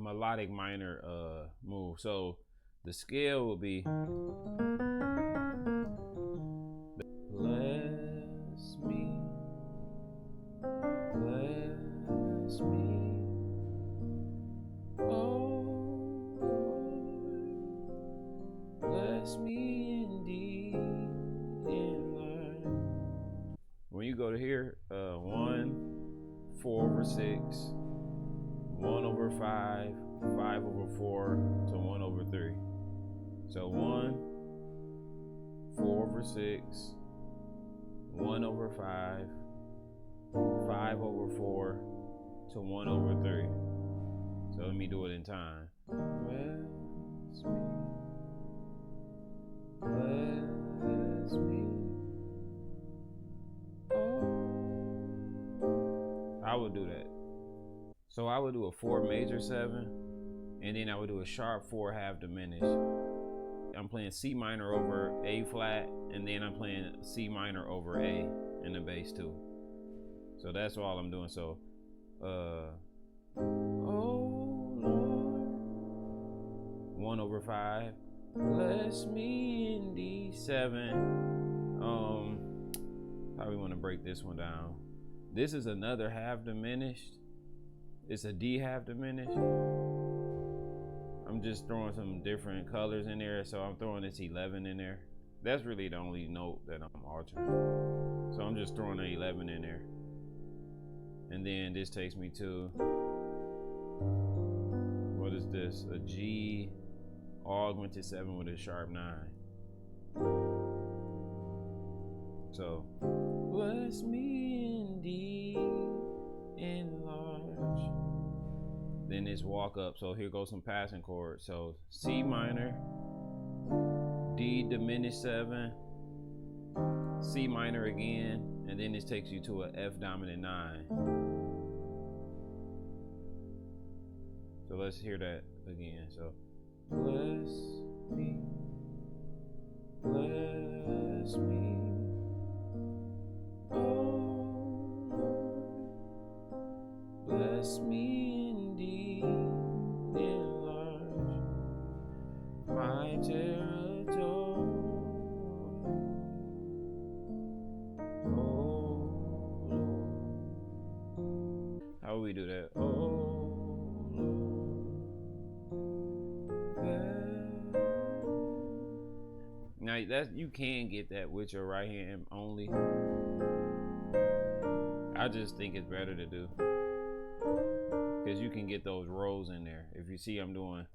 melodic minor move. So the scale will be bless me, bless me, oh Lord, bless me indeed and learn. When you go to here, 1, 4 over 6, 1 over 5, 5 over 4 to 1 over 3. So 1, 4 over 6, 1 over 5, 5 over 4 to 1 over 3. So let me do it in time. Bless me, bless me. Oh, I would do that. So I would do a 4 major 7, and then I would do a sharp 4 half diminished. I'm playing C minor over A flat, and then I'm playing C minor over A in the bass too. So that's all I'm doing. So, oh Lord, 1 over 5, bless me in D7. How we want to break this one down? This is another half diminished. It's a D half diminished. I'm just throwing some different colors in there. So I'm throwing this 11 in there. That's really the only note that I'm altering. So I'm just throwing an 11 in there. And then this takes me to, what is this? A G augmented 7 with a sharp 9. So, bless me indeed, enlarge. Then this walk up. So here goes some passing chords. So C minor, D diminished 7, C minor again, and then this takes you to a F dominant 9. So let's hear that again. So bless me, bless me, oh Lord, bless me indeed, enlarge my territory. Oh Lord. How will we do that? Oh Lord. Now that's, you can get that with your right hand only. I just think it's better to do, because you can get those rolls in there. If you see I'm doing